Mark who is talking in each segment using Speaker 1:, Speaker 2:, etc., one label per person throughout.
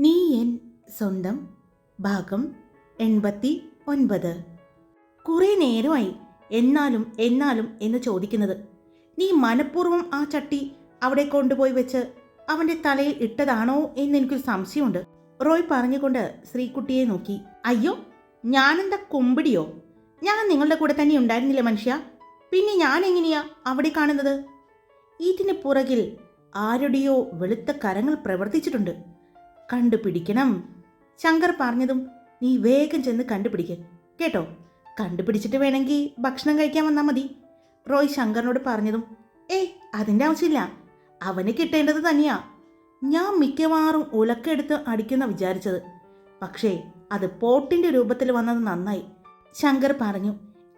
Speaker 1: നീ എൻ സ്വന്തം ഭാഗം 89. കുറേ നേരമായി എന്നാലും എന്നാലും എന്ന് ചോദിക്കുന്നത്. നീ മനഃപൂർവ്വം ആ ചട്ടി അവിടെ കൊണ്ടുപോയി വെച്ച് അവൻ്റെ തലയിൽ ഇട്ടതാണോ എന്ന് എനിക്കൊരു സംശയമുണ്ട്. റോയ് പറഞ്ഞുകൊണ്ട് ശ്രീകുട്ടിയെ നോക്കി. അയ്യോ, ഞാനെന്താ കുമ്പിടിയോ? ഞാൻ നിങ്ങളുടെ കൂടെ തന്നെ ഉണ്ടായിരുന്നില്ല മനുഷ്യ. പിന്നെ ഞാൻ എങ്ങനെയാ അവിടെ കാണുന്നത്? ഇതിന് പുറകിൽ ആരുടെയോ വെളുത്ത കരങ്ങൾ പ്രവർത്തിച്ചിട്ടുണ്ട്. കണ്ടുപിടിക്കണം. ശങ്കർ പറഞ്ഞതും നീ വേഗം ചെന്ന് കണ്ടുപിടിക്കുക കേട്ടോ. കണ്ടുപിടിച്ചിട്ട് വേണമെങ്കിൽ ഭക്ഷണം കഴിക്കാൻ വന്നാൽ മതി. റോയ് ശങ്കറിനോട് പറഞ്ഞതും അതിൻ്റെ ആവശ്യമില്ല, അവന് കിട്ടേണ്ടത് തന്നെയാ. ഞാൻ മിക്കവാറും ഉലക്കെടുത്ത് അടിക്കുന്ന വിചാരിച്ചത്, പക്ഷേ അത് പോട്ടിൻ്റെ രൂപത്തിൽ വന്നത് നന്നായി, ശങ്കർ പറഞ്ഞു.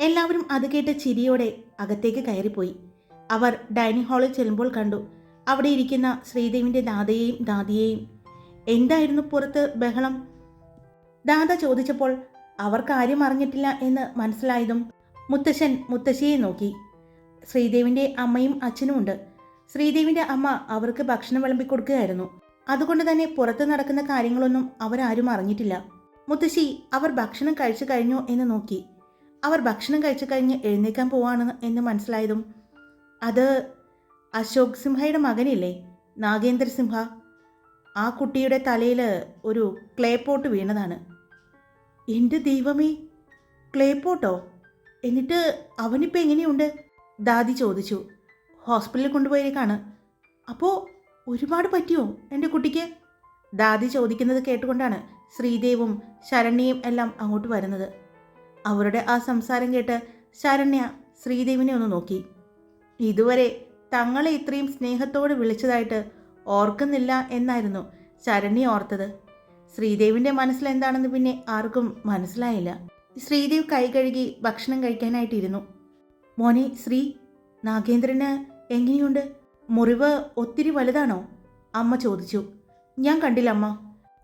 Speaker 1: എല്ലാവരും അത് കേട്ട് ചിരിയോടെ അകത്തേക്ക് കയറിപ്പോയി. അവർ ഡൈനിങ് ഹാളിൽ ചെല്ലുമ്പോൾ കണ്ടു അവിടെ ഇരിക്കുന്ന ശ്രീദേവിൻ്റെ ദാദയെയും ദാദിയെയും. എന്തായിരുന്നു പുറത്ത് ബഹളം? ദാദ ചോദിച്ചപ്പോൾ അവർ കാര്യം അറിഞ്ഞിട്ടില്ല എന്ന് മനസ്സിലായതും മുത്തശ്ശൻ മുത്തശ്ശിയെ നോക്കി. ശ്രീദേവിൻ്റെ അമ്മയും അച്ഛനും ഉണ്ട്. ശ്രീദേവിൻ്റെ അമ്മ അവർക്ക് ഭക്ഷണം വിളമ്പിക്കൊടുക്കുകയായിരുന്നു. അതുകൊണ്ട് തന്നെ പുറത്ത് നടക്കുന്ന കാര്യങ്ങളൊന്നും അവരാരും അറിഞ്ഞിട്ടില്ല. മുത്തശ്ശി അവർ ഭക്ഷണം കഴിച്ചു കഴിഞ്ഞോ എന്ന് നോക്കി. അവർ ഭക്ഷണം കഴിച്ചു കഴിഞ്ഞ് എഴുന്നേക്കാൻ പോവാണ് എന്ന് മനസ്സിലായതും അത് അശോക് സിംഹയുടെ മകനില്ലേ, നാഗേന്ദ്ര സിംഹ, ആ കുട്ടിയുടെ തലയിൽ ഒരു ക്ലേ പോട്ട് വീണതാണ്. എൻ്റെ ദൈവമേ, ക്ലേ പോട്ടോ? എന്നിട്ട് അവനിപ്പോൾ എങ്ങനെയുണ്ട്? ദാദി ചോദിച്ചു. ഹോസ്പിറ്റലിൽ കൊണ്ടുപോയേക്കാണ്. അപ്പോൾ ഒരുപാട് പറ്റിയോ എൻ്റെ കുട്ടിക്ക്? ദാദി ചോദിക്കുന്നത് കേട്ടുകൊണ്ടാണ് ശ്രീദേവും ശരണ്യയും എല്ലാം അങ്ങോട്ട് വരുന്നത്. അവരുടെ ആ സംസാരം കേട്ട് ശരണ്യ ശ്രീദേവിനെ ഒന്ന് നോക്കി. ഇതുവരെ തങ്ങളെ ഇത്രയും സ്നേഹത്തോടെ വിളിച്ചതായിട്ട് ഓർക്കുന്നില്ല എന്നായിരുന്നു ശരണ്യ ഓർത്തത്. ശ്രീദേവിൻ്റെ മനസ്സിലെന്താണെന്ന് പിന്നെ ആർക്കും മനസ്സിലായില്ല. ശ്രീദേവ് കൈ കഴുകി ഭക്ഷണം കഴിക്കാനായിട്ടിരുന്നു. മോനെ ശ്രീ, നാഗേന്ദ്രന് എങ്ങനെയുണ്ട്? മുറിവ് ഒത്തിരി വലുതാണോ? അമ്മ ചോദിച്ചു. ഞാൻ കണ്ടില്ല അമ്മ.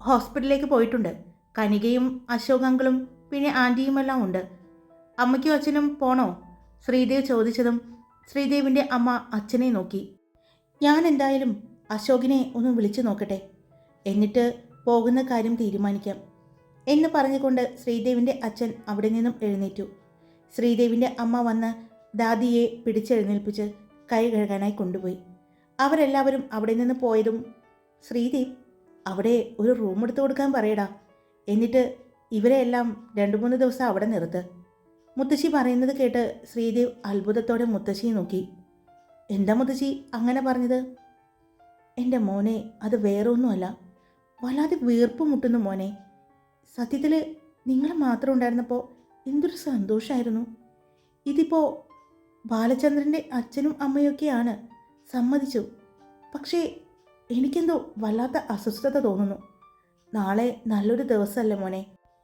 Speaker 1: ഹോസ്പിറ്റലിലേക്ക് പോയിട്ടുണ്ട്. കനികയും അശോക് അങ്കിളും പിന്നെ ആൻറ്റിയുമെല്ലാം ഉണ്ട്. അമ്മയ്ക്കും അച്ഛനും പോണോ? ശ്രീദേവ് ചോദിച്ചതും ശ്രീദേവിൻ്റെ അമ്മ അച്ഛനെ നോക്കി. ഞാൻ എന്തായാലും അശോകിനെ ഒന്ന് വിളിച്ചു നോക്കട്ടെ, എന്നിട്ട് പോകുന്ന കാര്യം തീരുമാനിക്കാം എന്ന് പറഞ്ഞുകൊണ്ട് ശ്രീദേവിൻ്റെ അച്ഛൻ അവിടെ നിന്നും എഴുന്നേറ്റു. ശ്രീദേവിൻ്റെ അമ്മ വന്ന് ദാദിയെ പിടിച്ചെഴുന്നേൽപ്പിച്ച് കൈ കഴുകാനായി കൊണ്ടുപോയി. അവരെല്ലാവരും അവിടെ നിന്ന് പോയതും ശ്രീദേവ്, അവിടെ ഒരു റൂം എടുത്തു കൊടുക്കാൻ പറയടാ, എന്നിട്ട് ഇവരെ എല്ലാം 2-3 ദിവസം അവിടെ നിർത്ത്. മുത്തശ്ശി പറയുന്നത് കേട്ട് ശ്രീദേവ് അത്ഭുതത്തോടെ മുത്തശ്ശിയെ നോക്കി. എന്താ മുത്തശ്ശി അങ്ങനെ പറഞ്ഞത്? എൻ്റെ മോനെ, അത് വേറൊന്നുമല്ല, വല്ലാതെ വീർപ്പ് മുട്ടുന്നു മോനെ. സത്യത്തിൽ നിങ്ങൾ മാത്രം ഉണ്ടായിരുന്നപ്പോൾ എന്തൊരു സന്തോഷമായിരുന്നു. ഇതിപ്പോൾ ബാലചന്ദ്രൻ്റെ അച്ഛനും അമ്മയൊക്കെയാണ്, സമ്മതിച്ചു. പക്ഷേ എനിക്കെന്തോ വല്ലാത്ത അസ്വസ്ഥത തോന്നുന്നു. നാളെ നല്ലൊരു ദിവസമല്ലേ മോനെ?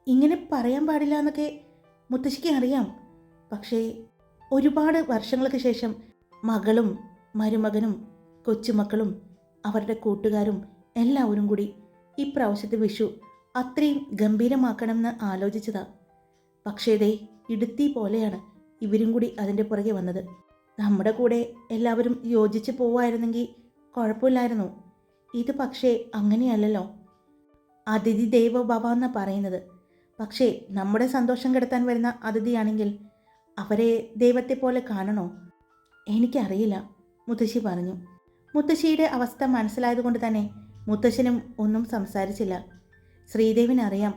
Speaker 1: ഇങ്ങനെ പറയാൻ പാടില്ല എന്നൊക്കെ മുത്തശ്ശിക്ക് അറിയാം. പക്ഷേ ഒരുപാട് വർഷങ്ങൾക്ക് ശേഷം മകളും മരുമകനും കൊച്ചുമക്കളും അവരുടെ കൂട്ടുകാരും എല്ലാവരും കൂടി ഇപ്രാവശ്യത്തെ വിഷു അത്രയും ഗംഭീരമാക്കണമെന്ന് ആലോചിച്ചതാ. പക്ഷേ ദേ ഇടുത്തി പോലെയാണ് ഇവരും കൂടി അതിൻ്റെ പുറകെ വന്നത്. നമ്മുടെ കൂടെ എല്ലാവരും യോജിച്ച് പോവായിരുന്നെങ്കിൽ കുഴപ്പമില്ലായിരുന്നു. ഇത് പക്ഷേ അങ്ങനെയല്ലല്ലോ. അതിഥി ദേവോ ഭവ എന്നാണ് പറയുന്നത്. പക്ഷേ നമ്മുടെ സന്തോഷം കെടുത്താൻ വരുന്ന അതിഥിയാണെങ്കിൽ അവരെ ദൈവത്തെ പോലെ കാണണോ? എനിക്കറിയില്ല, മുത്തശ്ശി പറഞ്ഞു. മുത്തശ്ശിയുടെ അവസ്ഥ മനസ്സിലായതുകൊണ്ട് തന്നെ മുത്തശ്ശനും ഒന്നും സംസാരിച്ചില്ല. ശ്രീദേവിനറിയാം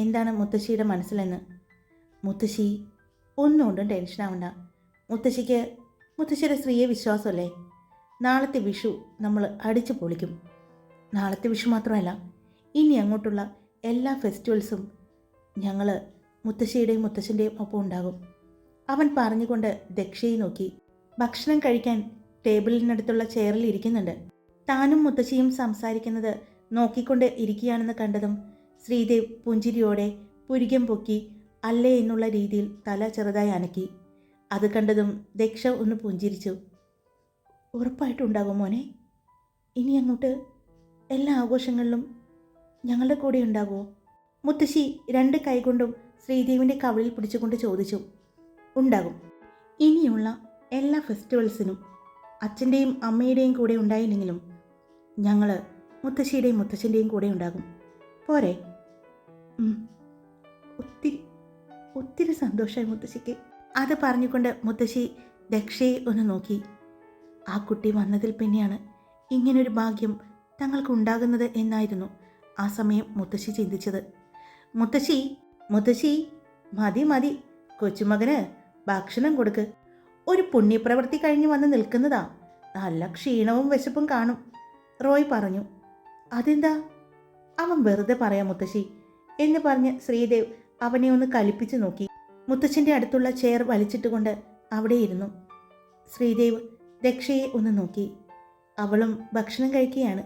Speaker 1: എന്താണ് മുത്തശ്ശിയുടെ മനസ്സിലെന്ന്. മുത്തശ്ശി ഒന്നുകൊണ്ടും ടെൻഷനാവണ്ട. മുത്തശ്ശിയുടെ സ്ത്രീയെ വിശ്വാസമല്ലേ? നാളത്തെ വിഷു നമ്മൾ അടിച്ചു പൊളിക്കും. നാളത്തെ വിഷു മാത്രമല്ല, ഇനി അങ്ങോട്ടുള്ള എല്ലാ ഫെസ്റ്റിവൽസും ഞങ്ങൾ മുത്തശ്ശിയുടെയും മുത്തശ്ശൻ്റെയും ഒപ്പം ഉണ്ടാകും. അവൻ പറഞ്ഞുകൊണ്ട് ദക്ഷയെ നോക്കി. ഭക്ഷണം കഴിക്കാൻ ടേബിളിനടുത്തുള്ള ചെയറിൽ ഇരിക്കുന്നുണ്ട്. താനും മുത്തശ്ശിയും സംസാരിക്കുന്നത് നോക്കിക്കൊണ്ട് ഇരിക്കുകയാണെന്ന് കണ്ടതും ശ്രീദേവ് പുഞ്ചിരിയോടെ പുരികം പൊക്കി അല്ലേ എന്നുള്ള രീതിയിൽ തല ചെറുതായി അനക്കി. അത് കണ്ടതും ദക്ഷ ഒന്ന് പുഞ്ചിരിച്ചു. ഉറപ്പായിട്ടുണ്ടാകും മോനെ. ഇനി അങ്ങോട്ട് എല്ലാ ആഘോഷങ്ങളിലും ഞങ്ങളുടെ കൂടെ ഉണ്ടാകുമോ? മുത്തശ്ശി 2 കൈകൊണ്ടും ശ്രീദേവിൻ്റെ കവിളിൽ പിടിച്ചുകൊണ്ട് ചോദിച്ചു. ഉണ്ടാകും. ഇനിയുള്ള എല്ലാ ഫെസ്റ്റിവൽസിനും അച്ഛൻ്റെയും അമ്മയുടെയും കൂടെ ഉണ്ടായില്ലെങ്കിലും ഞങ്ങൾ മുത്തശ്ശിയുടെയും മുത്തശ്ശൻ്റെയും കൂടെ ഉണ്ടാകും. പോരെ? ഒത്തിരി ഒത്തിരി സന്തോഷമായി മുത്തശ്ശിക്ക്. അത് പറഞ്ഞുകൊണ്ട് മുത്തശ്ശി ദക്ഷയെ ഒന്ന് നോക്കി. ആ കുട്ടി വന്നതിൽ പിന്നെയാണ് ഇങ്ങനൊരു ഭാഗ്യം തങ്ങൾക്കുണ്ടാകുന്നത് എന്നായിരുന്നു ആ സമയം മുത്തശ്ശി ചിന്തിച്ചത്. മുത്തശ്ശി മുത്തശ്ശി മതി മതി, കൊച്ചുമകന് ഭക്ഷണം കൊടുക്ക്. ഒരു പുണ്യപ്രവൃത്തി കഴിഞ്ഞ് വന്ന് നിൽക്കുന്നതാ, നല്ല ക്ഷീണവും വിശപ്പും കാണും, റോയ് പറഞ്ഞു. അതെന്താ? അവൻ വെറുതെ പറയാം മുത്തശ്ശി എന്ന് പറഞ്ഞ് ശ്രീദേവ് അവനെ ഒന്ന് കലിപ്പിച്ചു നോക്കി. മുത്തച്ഛൻ്റെ അടുത്തുള്ള ചെയർ വലിച്ചിട്ടുകൊണ്ട് അവിടെ ഇരുന്നു. ശ്രീദേവ് ദക്ഷയെ ഒന്ന് നോക്കി. അവളും ഭക്ഷണം കഴിക്കുകയാണ്.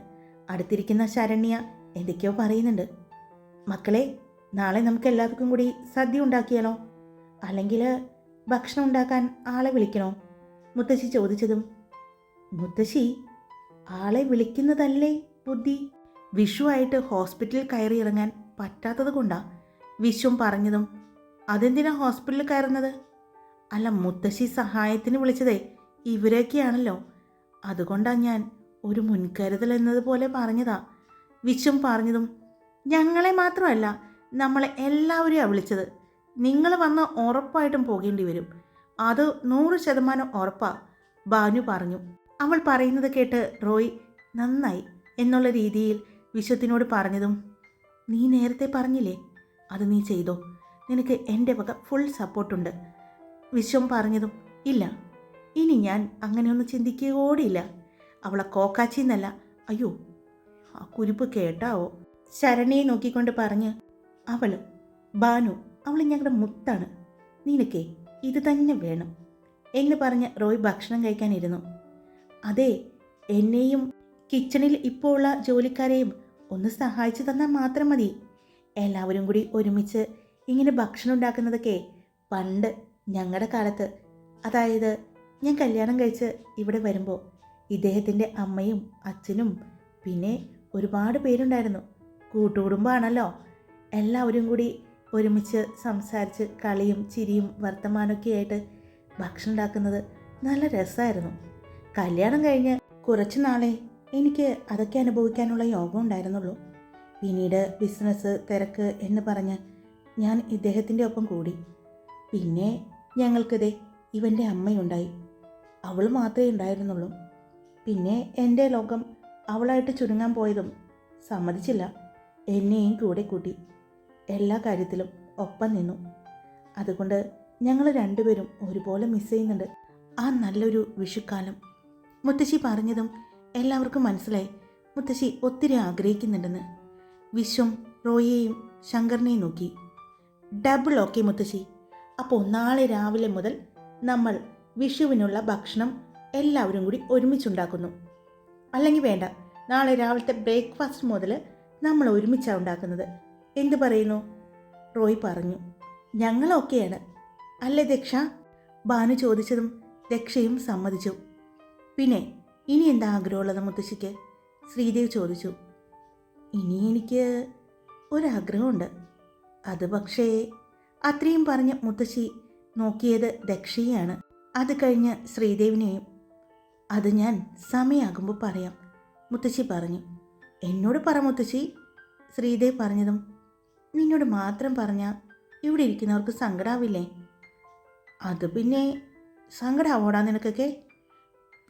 Speaker 1: അടുത്തിരിക്കുന്ന ശരണ്യ എന്തൊക്കെയോ പറയുന്നുണ്ട്. മക്കളെ, നാളെ നമുക്ക് എല്ലാവർക്കും കൂടി സദ്യ ഉണ്ടാക്കിയാലോ? അല്ലെങ്കിൽ ഭക്ഷണം ഉണ്ടാക്കാൻ ആളെ വിളിക്കണോ? മുത്തശ്ശി ചോദിച്ചതും, മുത്തശ്ശി ആളെ വിളിക്കുന്നതല്ലേ ബുദ്ധി. വിഷുവായിട്ട് ഹോസ്പിറ്റലിൽ കയറി ഇറങ്ങാൻ പറ്റാത്തത് കൊണ്ടാ വിശ്വം പറഞ്ഞതും. അതെന്തിനാ ഹോസ്പിറ്റലിൽ കയറുന്നത്? അല്ല, മുത്തശ്ശി സഹായത്തിന് വിളിച്ചതേ ഇവരൊക്കെയാണല്ലോ, അതുകൊണ്ടാണ് ഞാൻ ഒരു മുൻകരുതൽ എന്നതുപോലെ പറഞ്ഞതാ. വിശ്വം പറഞ്ഞതും, ഞങ്ങളെ മാത്രമല്ല നമ്മളെ എല്ലാവരെയാണ് വിളിച്ചത്. നിങ്ങൾ വന്ന് ഉറപ്പായിട്ടും പോകേണ്ടി വരും, അത് 100% ഉറപ്പാ, ബാനു പറഞ്ഞു. അവൾ പറയുന്നത് കേട്ട് റോയ് നന്നായി എന്നുള്ള രീതിയിൽ വിശ്വത്തിനോട് പറഞ്ഞതും, നീ നേരത്തെ പറഞ്ഞില്ലേ, അത് നീ ചെയ്തോ, നിനക്ക് എൻ്റെ വക ഫുൾ സപ്പോർട്ടുണ്ട്. വിശ്വം പറഞ്ഞതും, ഇല്ല, ഇനി ഞാൻ അങ്ങനെയൊന്നും ചിന്തിക്കുകയോടില്ല. അവളെ കോക്കാച്ചിന്നല്ല, അയ്യോ ആ കുരിപ്പ് കേട്ടാവോ. ശരണ്യെ നോക്കിക്കൊണ്ട് പറഞ്ഞ്, അവള് ബാനു, അവൾ ഞങ്ങളുടെ മുത്താണ്, നിനക്കേ ഇത് തന്നെ വേണം എന്ന് പറഞ്ഞ് റോയ് ഭക്ഷണം കഴിക്കാനിരുന്നു. അതെ, എന്നെയും കിച്ചണിൽ ഇപ്പോൾ ഉള്ള ജോലിക്കാരെയും ഒന്ന് സഹായിച്ചു തന്നാൽ മാത്രം മതി. എല്ലാവരും കൂടി ഒരുമിച്ച് ഇങ്ങനെ ഭക്ഷണം ഉണ്ടാക്കുന്നതൊക്കെ പണ്ട് ഞങ്ങളുടെ കാലത്ത്, അതായത് ഞാൻ കല്യാണം കഴിച്ച് ഇവിടെ വരുമ്പോൾ ഇദ്ദേഹത്തിൻ്റെ അമ്മയും അച്ഛനും പിന്നെ ഒരുപാട് പേരുണ്ടായിരുന്നു. കൂട്ടുകുടുംബമാണല്ലോ. എല്ലാവരും കൂടി ഒരുമിച്ച് സംസാരിച്ച് കളിയും ചിരിയും വർത്തമാനമൊക്കെ ആയിട്ട് ഭക്ഷണം ഉണ്ടാക്കുന്നത് നല്ല രസമായിരുന്നു. കല്യാണം കഴിഞ്ഞ് കുറച്ച് നാളെ എനിക്ക് അതൊക്കെ അനുഭവിക്കാനുള്ള യോഗം ഉണ്ടായിരുന്നുള്ളൂ. പിന്നീട് ബിസിനസ് തിരക്ക് എന്ന് പറഞ്ഞ് ഞാൻ ഇദ്ദേഹത്തിൻ്റെ ഒപ്പം കൂടി. പിന്നെ ഞങ്ങൾക്കിതേ ഇവൻ്റെ അമ്മയുണ്ടായി, അവൾ മാത്രമേ ഉണ്ടായിരുന്നുള്ളൂ. പിന്നെ എൻ്റെ ലോകം അവളായിട്ട് ചുരുങ്ങാൻ പോയതും സമ്മതിച്ചില്ല. എന്നെയും കൂടെ കൂട്ടി എല്ലാ കാര്യത്തിലും ഒപ്പം നിന്നു. അതുകൊണ്ട് ഞങ്ങൾ രണ്ടുപേരും ഒരുപോലെ മിസ് ചെയ്യുന്നുണ്ട് ആ നല്ലൊരു വിഷുക്കാലം. മുത്തശ്ശി പറഞ്ഞതും എല്ലാവർക്കും മനസ്സിലായി മുത്തശ്ശി ഒത്തിരി ആഗ്രഹിക്കുന്നുണ്ടെന്ന്. വിശ്വം റോയിയെയും ശങ്കറിനെയും നോക്കി. ഡബിൾ ഓക്കെ മുത്തശ്ശി, അപ്പോൾ നാളെ രാവിലെ മുതൽ നമ്മൾ വിഷുവിനുള്ള ഭക്ഷണം എല്ലാവരും കൂടി ഒരുമിച്ചുണ്ടാക്കുന്നു. അല്ലെങ്കിൽ വേണ്ട, നാളെ രാവിലത്തെ ബ്രേക്ക്ഫാസ്റ്റ് മുതൽ നമ്മൾ ഒരുമിച്ചാണ് ഉണ്ടാക്കുന്നത്. എന്തു പറയുന്നു? റോയ് പറഞ്ഞു. ഞങ്ങൾ ഓക്കെയാണ് അല്ലേ ദക്ഷ? ഭാനു ചോദിച്ചതും ദക്ഷയും സമ്മതിച്ചു. പിന്നെ ഇനി എന്താ ആഗ്രഹമുള്ളത് മുത്തശ്ശിക്ക്? ശ്രീദേവ് ചോദിച്ചു. ഇനി എനിക്ക് ഒരാഗ്രഹമുണ്ട്, അത് പക്ഷേ, അത്രയും പറഞ്ഞ് മുത്തശ്ശി നോക്കിയത് ദക്ഷയെയാണ്. അത് കഴിഞ്ഞ് ശ്രീദേവിനെയും. അത് ഞാൻ സമയമാകുമ്പോൾ പറയാം, മുത്തശ്ശി പറഞ്ഞു. എന്നോട് പറ മുത്തശ്ശി, ശ്രീദേവ് പറഞ്ഞതും. നിന്നോട് മാത്രം പറഞ്ഞാൽ ഇവിടെ ഇരിക്കുന്നവർക്ക് സങ്കടാവില്ലേ? അത് പിന്നെ സങ്കടാവോടാ നിനക്കൊക്കെ?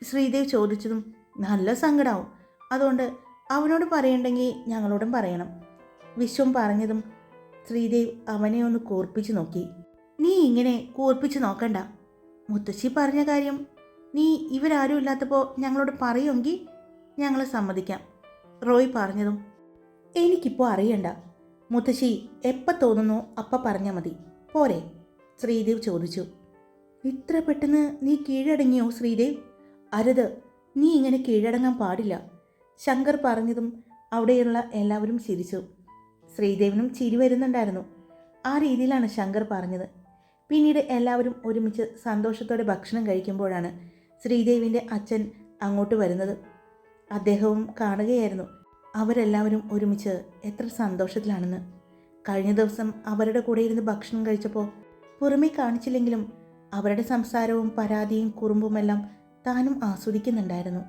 Speaker 1: ശ്രീദേവ് ചോദിച്ചതും. നല്ല സങ്കടാവും, അതുകൊണ്ട് അവനോട് പറയണ്ടെങ്കിൽ ഞങ്ങളോടും പറയണം. വിശ്വം പറഞ്ഞതും ശ്രീദേവ് അവനെ ഒന്ന് കൂർപ്പിച്ച് നോക്കി. നീ ഇങ്ങനെ കൂർപ്പിച്ച് നോക്കണ്ട, മുത്തശ്ശി പറഞ്ഞ കാര്യം നീ ഇവരാരും ഇല്ലാത്തപ്പോൾ ഞങ്ങളോട് പറയുമെങ്കിൽ ഞങ്ങൾ സമ്മതിക്കാം, റോയ് പറഞ്ഞതും. എനിക്കിപ്പോൾ അറിയണ്ട മുത്തശ്ശി, എപ്പോൾ തോന്നുന്നു അപ്പം പറഞ്ഞാൽ മതി, പോരെ? ശ്രീദേവ് ചോദിച്ചു. ഇത്ര പെട്ടെന്ന് നീ കീഴടങ്ങിയോ ശ്രീദേവ്? അരുത്, നീ ഇങ്ങനെ കീഴടങ്ങാൻ പാടില്ല, ശങ്കർ പറഞ്ഞതും അവിടെയുള്ള എല്ലാവരും ചിരിച്ചു. ശ്രീദേവിനും ചിരി വരുന്നുണ്ടായിരുന്നു. ആ രീതിയിലാണ് ശങ്കർ പറഞ്ഞത്. പിന്നീട് എല്ലാവരും ഒരുമിച്ച് സന്തോഷത്തോടെ ഭക്ഷണം കഴിക്കുമ്പോഴാണ് ശ്രീദേവിൻ്റെ അച്ഛൻ അങ്ങോട്ട് വരുന്നത്. അദ്ദേഹവും കാണുകയായിരുന്നു അവരെല്ലാവരും ഒരുമിച്ച് എത്ര സന്തോഷത്തിലാണെന്ന്. കഴിഞ്ഞ ദിവസം അവരുടെ കൂടെ ഇരുന്ന് ഭക്ഷണം കഴിച്ചപ്പോൾ പുറമേ കാണിച്ചില്ലെങ്കിലും അവരുടെ സംസാരവും പരാതിയും കുറുമ്പുമെല്ലാം താനും ആസ്വദിക്കുന്നുണ്ടായിരുന്നു.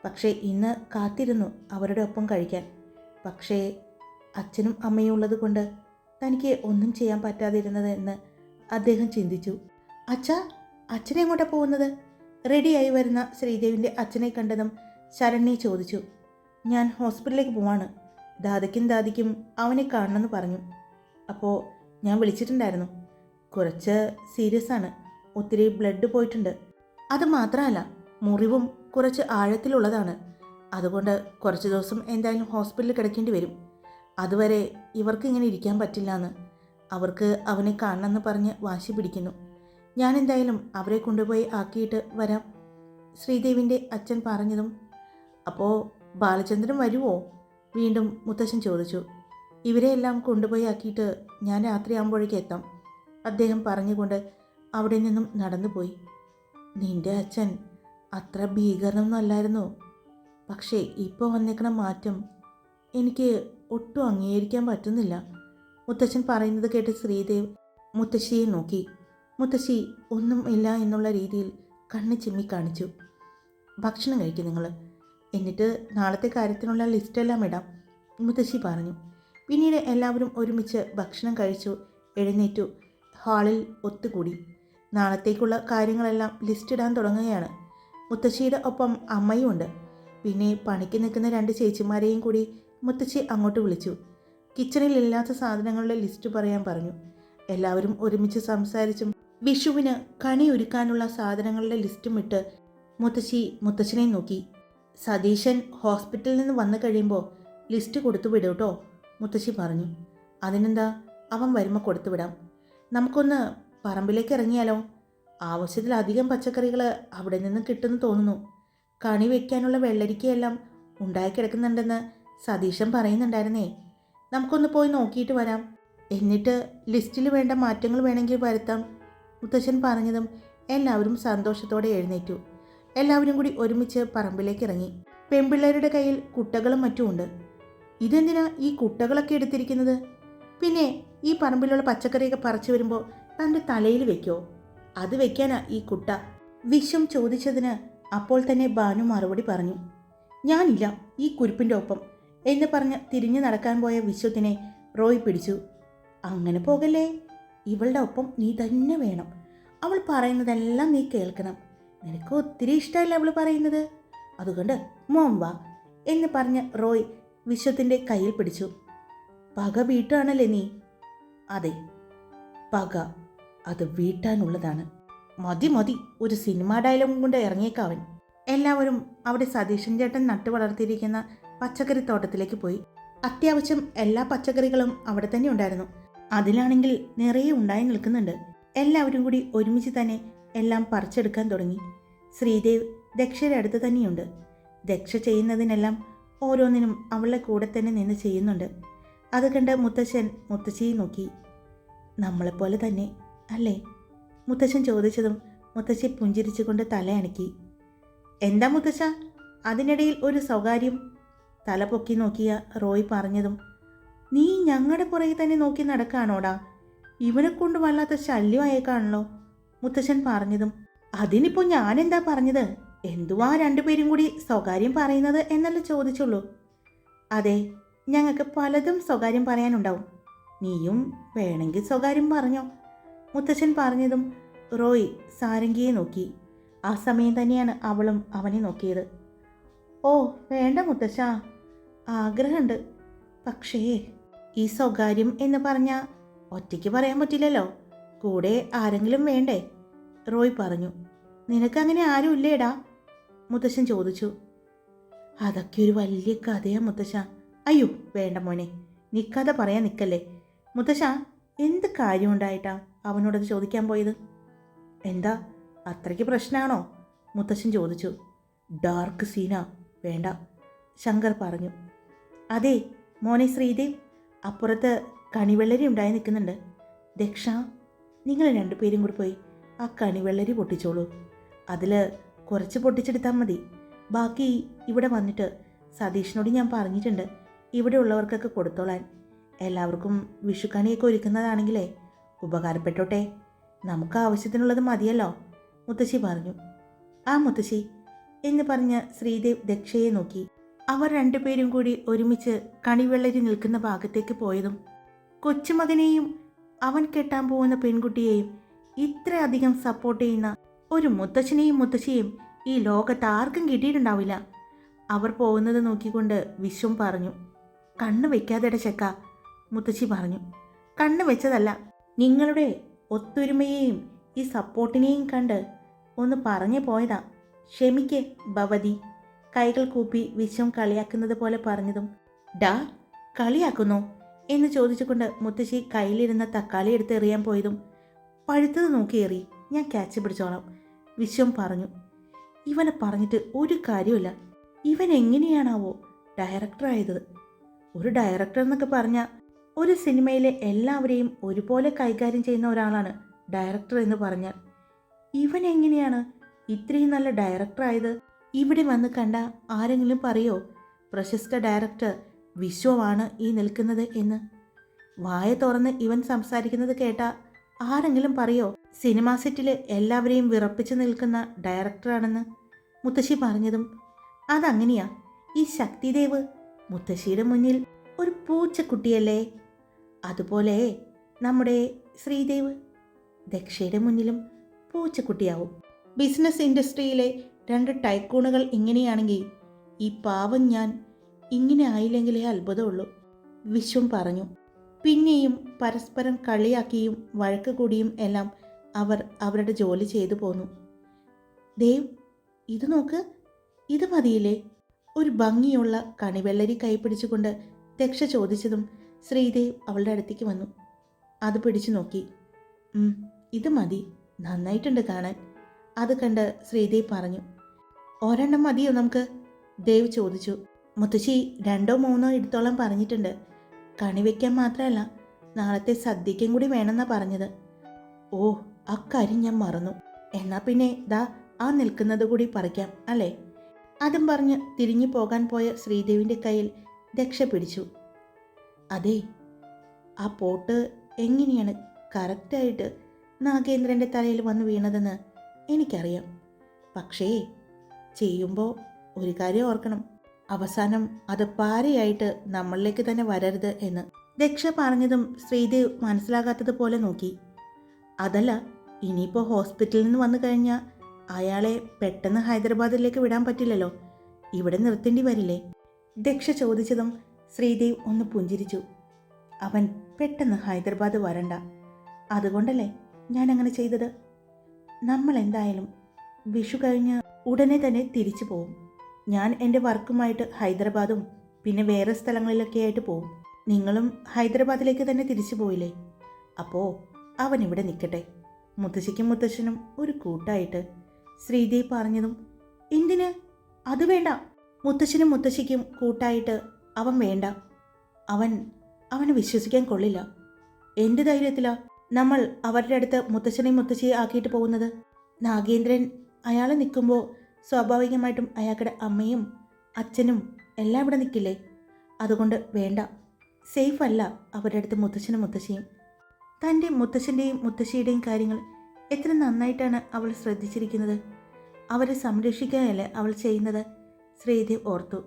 Speaker 1: പക്ഷേ ഇന്ന് കാത്തിരുന്നു അവരുടെ ഒപ്പം കഴിക്കാൻ. പക്ഷേ അച്ഛനും അമ്മയും ഉള്ളത് കൊണ്ട് തനിക്ക് ഒന്നും ചെയ്യാൻ പറ്റാതിരുന്നത് എന്ന് അദ്ദേഹം ചിന്തിച്ചു. അച്ഛാ, അച്ഛനെ എങ്ങോട്ടാണ് പോകുന്നത്? റെഡിയായി വരുന്ന ശ്രീദേവിൻ്റെ അച്ഛനെ കണ്ടതും ശരണ്യ ചോദിച്ചു. ഞാൻ ഹോസ്പിറ്റലിലേക്ക് പോവാണ്. ദാദിക്കും അവനെ കാണണമെന്ന് പറഞ്ഞു. അപ്പോൾ ഞാൻ വിളിച്ചിട്ടുണ്ടായിരുന്നു. കുറച്ച് സീരിയസ് ആണ്, ഒത്തിരി ബ്ലഡ് പോയിട്ടുണ്ട്. അത് മാത്രമല്ല, മുറിവും കുറച്ച് ആഴത്തിലുള്ളതാണ്. അതുകൊണ്ട് കുറച്ച് ദിവസം എന്തായാലും ഹോസ്പിറ്റലിൽ കിടക്കേണ്ടി വരും. അതുവരെ ഇവർക്ക് ഇങ്ങനെ ഇരിക്കാൻ പറ്റില്ല എന്ന് അവർക്ക് അവനെ കാണണമെന്ന് പറഞ്ഞ് വാശി പിടിക്കുന്നു. ഞാൻ എന്തായാലും അവരെ കൊണ്ടുപോയി ആക്കിയിട്ട് വരാം, ശ്രീദേവിൻ്റെ അച്ഛൻ പറഞ്ഞതും. അപ്പോൾ ബാലചന്ദ്രൻ വരുമോ? വീണ്ടും മുത്തശ്ശൻ ചോദിച്ചു. ഇവരെയെല്ലാം കൊണ്ടുപോയി ആക്കിയിട്ട് ഞാൻ രാത്രിയാകുമ്പോഴേക്ക് എത്താം, അദ്ദേഹം പറഞ്ഞുകൊണ്ട് അവിടെ നിന്നും നടന്നുപോയി. നിന്റെ അച്ഛൻ അത്ര ഭീകരനൊന്നും അല്ലായിരുന്നു. പക്ഷേ ഇപ്പോൾ വന്നേക്കണ മാറ്റം എനിക്ക് ഒട്ടും അംഗീകരിക്കാൻ പറ്റുന്നില്ല, മുത്തശ്ശൻ പറയുന്നത് കേട്ട് ശ്രീദേവ് മുത്തശ്ശിയെ നോക്കി. മുത്തശ്ശി ഒന്നും ഇല്ല എന്നുള്ള രീതിയിൽ കണ്ണ് ചിമ്മി കാണിച്ചു. ഭക്ഷണം കഴിക്കും നിങ്ങൾ, എന്നിട്ട് നാളത്തെ കാര്യത്തിനുള്ള ലിസ്റ്റെല്ലാം ഇടാം, മുത്തശ്ശി പറഞ്ഞു. പിന്നീട് എല്ലാവരും ഒരുമിച്ച് ഭക്ഷണം കഴിച്ചു എഴുന്നേറ്റു ഹാളിൽ ഒത്തുകൂടി. നാളത്തേക്കുള്ള കാര്യങ്ങളെല്ലാം ലിസ്റ്റ് ഇടാൻ തുടങ്ങുകയാണ്. മുത്തശ്ശിയുടെ ഒപ്പം അമ്മയും ഉണ്ട്. പിന്നെ പണിക്ക് നിൽക്കുന്ന 2 ചേച്ചിമാരെയും കൂടി മുത്തശ്ശി അങ്ങോട്ട് വിളിച്ചു. കിച്ചണിൽ ഇല്ലാത്ത സാധനങ്ങളുടെ ലിസ്റ്റ് പറയാൻ പറഞ്ഞു. എല്ലാവരും ഒരുമിച്ച് സംസാരിച്ചും വിഷുവിന് കണി ഒരുക്കാനുള്ള സാധനങ്ങളുടെ ലിസ്റ്റും ഇട്ട് മുത്തശ്ശനെ നോക്കി. സതീശൻ ഹോസ്പിറ്റലിൽ നിന്ന് വന്നു കഴിയുമ്പോൾ ലിസ്റ്റ് കൊടുത്തു വിടും കേട്ടോ, മുത്തശ്ശി പറഞ്ഞു. അതിനെന്താ, അവൻ വരുമ്പോൾ കൊടുത്തു വിടാം. നമുക്കൊന്ന് പറമ്പിലേക്ക് ഇറങ്ങിയാലോ? ആവശ്യത്തിലധികം പച്ചക്കറികൾ അവിടെ നിന്ന് കിട്ടുമെന്ന് തോന്നുന്നു. കണി വയ്ക്കാനുള്ള വെള്ളരിക്കയെല്ലാം ഉണ്ടായി കിടക്കുന്നുണ്ടെന്ന് സതീശൻ പറയുന്നുണ്ടായിരുന്നേ. നമുക്കൊന്ന് പോയി നോക്കിയിട്ട് വരാം, എന്നിട്ട് ലിസ്റ്റിൽ വേണ്ട മാറ്റങ്ങൾ വേണമെങ്കിൽ വരുത്താം, മുത്തശ്ശൻ പറഞ്ഞതും എല്ലാവരും സന്തോഷത്തോടെ എഴുന്നേറ്റു. എല്ലാവരും കൂടി ഒരുമിച്ച് പറമ്പിലേക്ക് ഇറങ്ങി. പെൺപിള്ളേരുടെ കയ്യിൽ കുട്ടകളും മറ്റുമുണ്ട്. ഇതെന്തിനാ ഈ കുട്ടകളൊക്കെ എടുത്തിരിക്കുന്നത്? പിന്നെ ഈ പറമ്പിലുള്ള പച്ചക്കറിയൊക്കെ പറിച്ചു വരുമ്പോൾ തൻ്റെ തലയിൽ വെക്കോ? അത് വെക്കാനാ ഈ കുട്ട, വിശ്വം ചോദിച്ചതിന് അപ്പോൾ തന്നെ ഭാനു മറുപടി പറഞ്ഞു. ഞാനില്ല ഈ കുരുപ്പിൻ്റെ ഒപ്പം എന്ന് പറഞ്ഞ് തിരിഞ്ഞു നടക്കാൻ പോയ വിശ്വത്തിനെ റോയ് പിടിച്ചു. അങ്ങനെ പോകല്ലേ, ഇവളുടെ ഒപ്പം നീ തന്നെ വേണം. അവൾ പറയുന്നതെല്ലാം നീ കേൾക്കണം. നിനക്ക് ഒത്തിരി ഇഷ്ടമല്ല അവൾ പറയുന്നത്, അതുകൊണ്ട് മോൻ വാ എന്ന് പറഞ്ഞ് റോയ് വിശ്വത്തിൻ്റെ കയ്യിൽ പിടിച്ചു. പക വീട്ടാണല്ലേ നീ? അതെ, പക അത് വീട്ടാനുള്ളതാണ്. മതി, ഒരു സിനിമാ ഡയലോഗും കൊണ്ട് ഇറങ്ങിയേക്കാവൻ. എല്ലാവരും അവിടെ സതീശൻ ചേട്ടൻ നട്ടു വളർത്തിയിരിക്കുന്ന പച്ചക്കറി തോട്ടത്തിലേക്ക് പോയി. അത്യാവശ്യം എല്ലാ പച്ചക്കറികളും അവിടെ തന്നെ ഉണ്ടായിരുന്നു. അതിലാണെങ്കിൽ നിറയെ ഉണ്ടായി നിൽക്കുന്നുണ്ട്. എല്ലാവരും കൂടി ഒരുമിച്ച് തന്നെ എല്ലാം പറിച്ചെടുക്കാൻ തുടങ്ങി. ശ്രീദേവ് ദക്ഷയുടെ അടുത്ത് തന്നെയുണ്ട്. ദക്ഷ ചെയ്യുന്നതിനെല്ലാം ഓരോന്നിനും അവളുടെ കൂടെ തന്നെ നിന്ന് ചെയ്യുന്നുണ്ട്. അത് കണ്ട് മുത്തശ്ശിയെ നോക്കി. നമ്മളെപ്പോലെ തന്നെ അല്ലേ, മുത്തശ്ശൻ ചോദിച്ചതും മുത്തശ്ശി പുഞ്ചിരിച്ചുകൊണ്ട് തലയണക്കി. എന്താ മുത്തശ്ശ? അതിനിടയിൽ ഒരു സ്വകാര്യം തല പൊക്കി നോക്കിയ റോയ് പറഞ്ഞതും നീ ഞങ്ങളുടെ പുറകെ തന്നെ നോക്കി നടക്കാണോടാ? ഇവനെ കൊണ്ട് വല്ലാത്ത ശല്യമായേക്കാണല്ലോ, മുത്തശ്ശൻ പറഞ്ഞതും അതിനിപ്പോൾ ഞാനെന്താ പറഞ്ഞത്? എന്തുവാ 2 പേരും കൂടി സ്വകാര്യം പറയുന്നത് എന്നല്ലേ ചോദിച്ചുള്ളൂ. അതെ, ഞങ്ങൾക്ക് പലതും സ്വകാര്യം പറയാനുണ്ടാവും, നീയും വേണമെങ്കിൽ സ്വകാര്യം പറഞ്ഞോ, മുത്തശ്ശൻ പറഞ്ഞതും റോയ് സാരംഗിയെ നോക്കി. ആ സമയം തന്നെയാണ് അവളും അവനെ നോക്കിയത്. ഓ വേണ്ട മുത്തശ്ശ, ആഗ്രഹമുണ്ട്, പക്ഷേ ഈ സ്വകാര്യം എന്ന് പറഞ്ഞാൽ ഒറ്റയ്ക്ക് പറയാൻ പറ്റില്ലല്ലോ, കൂടെ ആരെങ്കിലും വേണ്ടേ, റോയ് പറഞ്ഞു. നിനക്കങ്ങനെ ആരും ഇല്ലേടാ, മുത്തശ്ശൻ ചോദിച്ചു. അതൊക്കെ ഒരു വലിയ കഥയാ മുത്തശ്ശ. അയ്യോ വേണ്ട മോനെ, നീ കഥ പറയാൻ നിൽക്കല്ലേ. മുത്തശ്ശ, എന്ത് കാര്യമുണ്ടായിട്ടാ അവനോടത് ചോദിക്കാൻ പോയത്? എന്താ അത്രയ്ക്ക് പ്രശ്നമാണോ, മുത്തശ്ശൻ ചോദിച്ചു. ഡാർക്ക് സീനാ, വേണ്ട, ശങ്കർ പറഞ്ഞു. അതെ മോനെ ശ്രീദേവ്, അപ്പുറത്ത് കണിവെള്ളരി ഉണ്ടായി നിൽക്കുന്നുണ്ട്. ദക്ഷ, നിങ്ങൾ 2 പേരും കൂടി പോയി ആ കണിവെള്ളരി പൊട്ടിച്ചോളൂ. അതിൽ കുറച്ച് പൊട്ടിച്ചെടുത്താൽ മതി. ബാക്കി ഇവിടെ വന്നിട്ട് സതീഷിനോട് ഞാൻ പറഞ്ഞിട്ടുണ്ട് ഇവിടെ ഉള്ളവർക്കൊക്കെ കൊടുത്തോളാൻ. എല്ലാവർക്കും വിഷുക്കണിയൊക്കെ ഒരുക്കുന്നതാണെങ്കിലേ ഉപകാരപ്പെട്ടോട്ടെ, നമുക്ക് ആവശ്യത്തിനുള്ളത് മതിയല്ലോ, മുത്തശ്ശി പറഞ്ഞു. ആ മുത്തശ്ശി എന്ന് പറഞ്ഞ് ശ്രീദേവ് ദക്ഷയെ നോക്കി. അവർ രണ്ടുപേരും കൂടി ഒരുമിച്ച് കണിവെള്ളരി നിൽക്കുന്ന ഭാഗത്തേക്ക് പോയതും കൊച്ചുമകനെയും അവൻ കെട്ടാൻ പോകുന്ന പെൺകുട്ടിയെയും ഇത്രയധികം സപ്പോർട്ട് ചെയ്യുന്ന ഒരു മുത്തച്ഛനെയും മുത്തശ്ശിയും ഈ ലോകത്ത് ആർക്കും കിട്ടിയിട്ടുണ്ടാവില്ല. അവർ പോകുന്നത് നോക്കിക്കൊണ്ട് വിശ്വം പറഞ്ഞു. കണ്ണ് വെക്കാതെട ചെക്ക, മുത്തശ്ശി പറഞ്ഞു. കണ്ണ് വെച്ചതല്ല, നിങ്ങളുടെ ഒത്തൊരുമയെയും ഈ സപ്പോർട്ടിനെയും കണ്ട് ഒന്ന് പറഞ്ഞു പോയതാ. ക്ഷമിക്ക് ഭവതി. കൈകൾ കൂപ്പി വിശ്വം കളിയാക്കുന്നത് പോലെ പറഞ്ഞതും ഡാ കളിയാക്കുന്നോ എന്ന് ചോദിച്ചുകൊണ്ട് മുത്തശ്ശി കയ്യിലിരുന്ന തക്കാളി എടുത്ത് എറിയാൻ പോയതും പഴുത്തത് നോക്കി എറി, ഞാൻ ക്യാച്ച് പിടിച്ചോളാം, വിശ്വം പറഞ്ഞു. ഇവനെ പറഞ്ഞിട്ട് ഒരു കാര്യമില്ല. ഇവൻ എങ്ങനെയാണാവോ ഡയറക്ടറായത്? ഒരു ഡയറക്ടർ എന്നൊക്കെ പറഞ്ഞാൽ ഒരു സിനിമയിലെ എല്ലാവരെയും ഒരുപോലെ കൈകാര്യം ചെയ്യുന്ന ഒരാളാണ് ഡയറക്ടർ എന്ന് പറഞ്ഞാൽ. ഇവൻ എങ്ങനെയാണ് ഇത്രയും നല്ല ഡയറക്ടറായത്? ഇവിടെ വന്ന് കണ്ട ആരെങ്കിലും പറയോ പ്രശസ്ത ഡയറക്ടർ വിശ്വമാണ് ഈ നിൽക്കുന്നത് എന്ന്? വായ തുറന്ന് ഇവൻ സംസാരിക്കുന്നത് കേട്ട ആരെങ്കിലും പറയോ സിനിമാ സെറ്റിൽ എല്ലാവരെയും വിറപ്പിച്ച് നിൽക്കുന്ന ഡയറക്ടറാണെന്ന്? മുത്തശ്ശി പറഞ്ഞതും അതങ്ങനെയാ. ഈ ശക്തിദേവ് മുത്തശ്ശിയുടെ മുന്നിൽ ഒരു പൂച്ചക്കുട്ടിയല്ലേ? അതുപോലെ നമ്മുടെ ശ്രീദേവ് ദക്ഷയുടെ മുന്നിലും പൂച്ചക്കുട്ടിയാവും. ബിസിനസ് ഇൻഡസ്ട്രിയിലെ രണ്ട് ടൈക്കൂണുകൾ ഇങ്ങനെയാണെങ്കിൽ ഈ പാവം ഞാൻ ഇങ്ങനെ ആയില്ലെങ്കിലേ അത്ഭുതമുള്ളൂ, വിശ്വം പറഞ്ഞു. പിന്നെയും പരസ്പരം കളിയാക്കിയും വഴക്ക് കൂടിയും എല്ലാം അവർ അവരുടെ ജോലി ചെയ്തു പോന്നു. ദേവ്, ഇത് നോക്ക്, ഇത് മതിയില്ലേ? ഒരു ഭംഗിയുള്ള കണിവെള്ളരി കൈ പിടിച്ചുകൊണ്ട് ദക്ഷ ചോദിച്ചതും ശ്രീദേവ് അവളുടെ അടുത്തേക്ക് വന്നു. അത് പിടിച്ചു നോക്കി. ഇത് മതി, നന്നായിട്ടുണ്ട് കാണാൻ. അത് കണ്ട് ശ്രീദേവ് പറഞ്ഞു. ഒരെണ്ണം മതിയോ നമുക്ക്? ദേവ് ചോദിച്ചു. മുത്തശ്ശി 2 or 3 എടുത്തോളം പറഞ്ഞിട്ടുണ്ട്. കണി വയ്ക്കാൻ മാത്രമല്ല, നാളത്തെ സദ്യയ്ക്കും കൂടി വേണമെന്നാ പറഞ്ഞത്. ഓ, അക്കാര്യം ഞാൻ മറന്നു. എന്നാ പിന്നെ ദാ ആ നിൽക്കുന്നത് കൂടി പറിക്കാം അല്ലേ? അതും പറഞ്ഞ് തിരിഞ്ഞു പോകാൻ പോയ ശ്രീദേവിൻ്റെ കയ്യിൽ ദക്ഷ പിടിച്ചു. അതെ, ആ പോട്ട് എങ്ങനെയാണ് കറക്റ്റായിട്ട് നാഗേന്ദ്രൻ്റെ തലയിൽ വന്ന് വീണതെന്ന് എനിക്കറിയാം. പക്ഷേ ചെയ്യുമ്പോൾ ഒരു കാര്യം ഓർക്കണം, അവസാനം അത് പാരയായിട്ട് നമ്മളിലേക്ക് തന്നെ വരരുത് എന്ന്. ദക്ഷ പറഞ്ഞതും ശ്രീദേവ് മനസ്സിലാകാത്തതുപോലെ നോക്കി. അതല്ല, ഇനിയിപ്പോൾ ഹോസ്പിറ്റലിൽ നിന്ന് വന്നു കഴിഞ്ഞാൽ അയാളെ പെട്ടെന്ന് ഹൈദരാബാദിലേക്ക് വിടാൻ പറ്റില്ലല്ലോ, ഇവിടെ നിർത്തേണ്ടി വരില്ലേ? ദക്ഷ ചോദിച്ചതും ശ്രീദേവ് ഒന്ന് പുഞ്ചിരിച്ചു. അവൻ പെട്ടെന്ന് ഹൈദരാബാദ് വരണ്ട, അതുകൊണ്ടല്ലേ ഞാൻ അങ്ങനെ ചെയ്തത്. നമ്മൾ എന്തായാലും വിഷു കഴിഞ്ഞ് ഉടനെ തന്നെ തിരിച്ചു പോവും. ഞാൻ എൻ്റെ വർക്കുമായിട്ട് ഹൈദരാബാദും പിന്നെ വേറെ സ്ഥലങ്ങളിലൊക്കെ ആയിട്ട് പോവും. നിങ്ങളും ഹൈദരാബാദിലേക്ക് തന്നെ തിരിച്ചു പോയില്ലേ? അപ്പോൾ അവൻ ഇവിടെ നിൽക്കട്ടെ, മുത്തശ്ശിക്കും മുത്തശ്ശനും ഒരു കൂട്ടായിട്ട്. ശ്രീദേവ് പറഞ്ഞതും എന്തിന്? അത് വേണ്ട, മുത്തശ്ശനും മുത്തശ്ശിക്കും കൂട്ടായിട്ട് അവൻ വേണ്ട. അവന് വിശ്വസിക്കാൻ കൊള്ളില്ല. എന്ത് ധൈര്യത്തിലാ നമ്മൾ അവരുടെ അടുത്ത് മുത്തശ്ശനെയും മുത്തശ്ശിയെ ആക്കിയിട്ട് പോകുന്നത്? നാഗേന്ദ്രൻ അയാൾ നിൽക്കുമ്പോൾ സ്വാഭാവികമായിട്ടും അയാളുടെ അമ്മയും അച്ഛനും എല്ലാം ഇവിടെ നിൽക്കില്ലേ? അതുകൊണ്ട് വേണ്ട, സേഫ് അല്ല അവരുടെ അടുത്ത് മുത്തശ്ശനും മുത്തശ്ശിയും. തൻ്റെ മുത്തശ്ശൻ്റെയും മുത്തശ്ശിയുടെയും കാര്യങ്ങൾ എത്ര നന്നായിട്ടാണ് അവൾ ശ്രദ്ധിച്ചിരിക്കുന്നത്. അവരെ സംരക്ഷിക്കാനല്ലേ അവൾ ചെയ്യുന്നത്? ശ്രീദേവ് ഓർത്തു.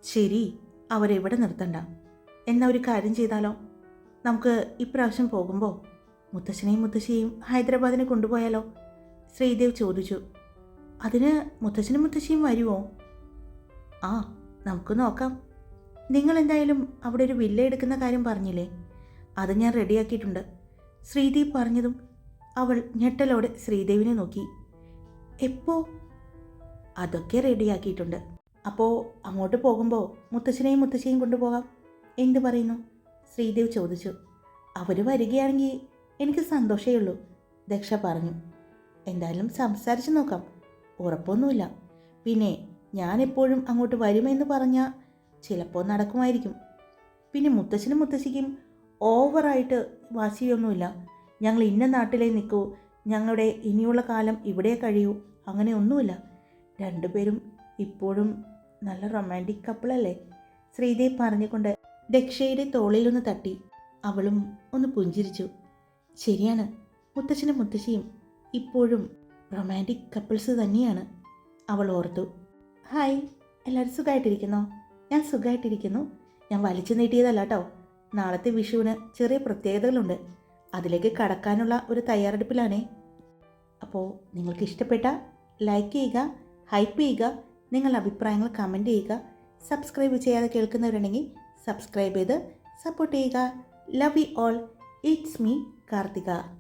Speaker 1: ശരി, അവരെവിടെ നിർത്തണ്ട. എന്നാ ഒരു കാര്യം ചെയ്താലോ? നമുക്ക് ഇപ്രാവശ്യം പോകുമ്പോൾ മുത്തശ്ശനെയും മുത്തശ്ശിയെയും ഹൈദരാബാദിനെ കൊണ്ടുപോയാലോ? ശ്രീദേവ് ചോദിച്ചു. അതിന് മുത്തശ്ശനും മുത്തശ്ശിയും വരുമോ? ആ, നമുക്ക് നോക്കാം. നിങ്ങൾ എന്തായാലും അവിടെ ഒരു വില്ല എടുക്കുന്ന കാര്യം പറഞ്ഞില്ലേ? അത് ഞാൻ റെഡിയാക്കിയിട്ടുണ്ട്, ശ്രീദേവ് പറഞ്ഞതും അവൾ ഞെട്ടലോടെ ശ്രീദേവിനെ നോക്കി. എപ്പോ? അതൊക്കെ റെഡിയാക്കിയിട്ടുണ്ട്. അപ്പോൾ അങ്ങോട്ട് പോകുമ്പോൾ മുത്തശ്ശനെയും മുത്തശ്ശിയും കൊണ്ടുപോകാം. എന്ത് പറയുന്നു? ശ്രീദേവ് ചോദിച്ചു. അവർ വരികയാണെങ്കിൽ എനിക്ക് സന്തോഷമേ ഉള്ളൂ, ദക്ഷ പറഞ്ഞു. എന്തായാലും സംസാരിച്ച് നോക്കാം, ഉറപ്പൊന്നുമില്ല. പിന്നെ ഞാൻ എപ്പോഴും അങ്ങോട്ട് വരുമെന്ന് പറഞ്ഞാൽ ചിലപ്പോൾ നടക്കുമായിരിക്കും. പിന്നെ മുത്തശ്ശനും മുത്തശ്ശിക്കും ഓവറായിട്ട് വാശിയൊന്നുമില്ല. ഞങ്ങൾ ഇന്ന നാട്ടിലേ നിൽക്കൂ, ഞങ്ങളുടെ ഇനിയുള്ള കാലം ഇവിടെ കഴിയൂ, അങ്ങനെയൊന്നുമില്ല. രണ്ടുപേരും ഇപ്പോഴും നല്ല റൊമാൻറ്റിക് കപ്പിളല്ലേ? ശ്രീദേവ് പറഞ്ഞുകൊണ്ട് ദക്ഷയുടെ തോളിലൊന്ന് തട്ടി. അവളും ഒന്ന് പുഞ്ചിരിച്ചു. ശരിയാണ്, മുത്തശ്ശനും മുത്തശ്ശിയും ഇപ്പോഴും റൊമാൻറ്റിക് കപ്പിൾസ് തന്നെയാണ്, അവൾ ഓർത്തു. ഹായ്, എല്ലാവരും സുഖമായിട്ടിരിക്കുന്നോ? ഞാൻ സുഖമായിട്ടിരിക്കുന്നു. ഞാൻ വലിച്ചു നീട്ടിയതല്ല കേട്ടോ. നാളത്തെ വിഷുവിന് ചെറിയ പ്രത്യേകതകളുണ്ട്. അതിലേക്ക് കടക്കാനുള്ള ഒരു തയ്യാറെടുപ്പിലാണേ. അപ്പോൾ നിങ്ങൾക്ക് ഇഷ്ടപ്പെട്ട ലൈക്ക് ചെയ്യുക, ഹൈപ്പ് ചെയ്യുക, നിങ്ങളുടെ അഭിപ്രായങ്ങൾ കമൻറ്റ് ചെയ്യുക. സബ്സ്ക്രൈബ് ചെയ്യാതെ കേൾക്കുന്നവരുണ്ടെങ്കിൽ സബ്സ്ക്രൈബ് ചെയ്ത് സപ്പോർട്ട് ചെയ്യുക. Love you all. It's me Karthika.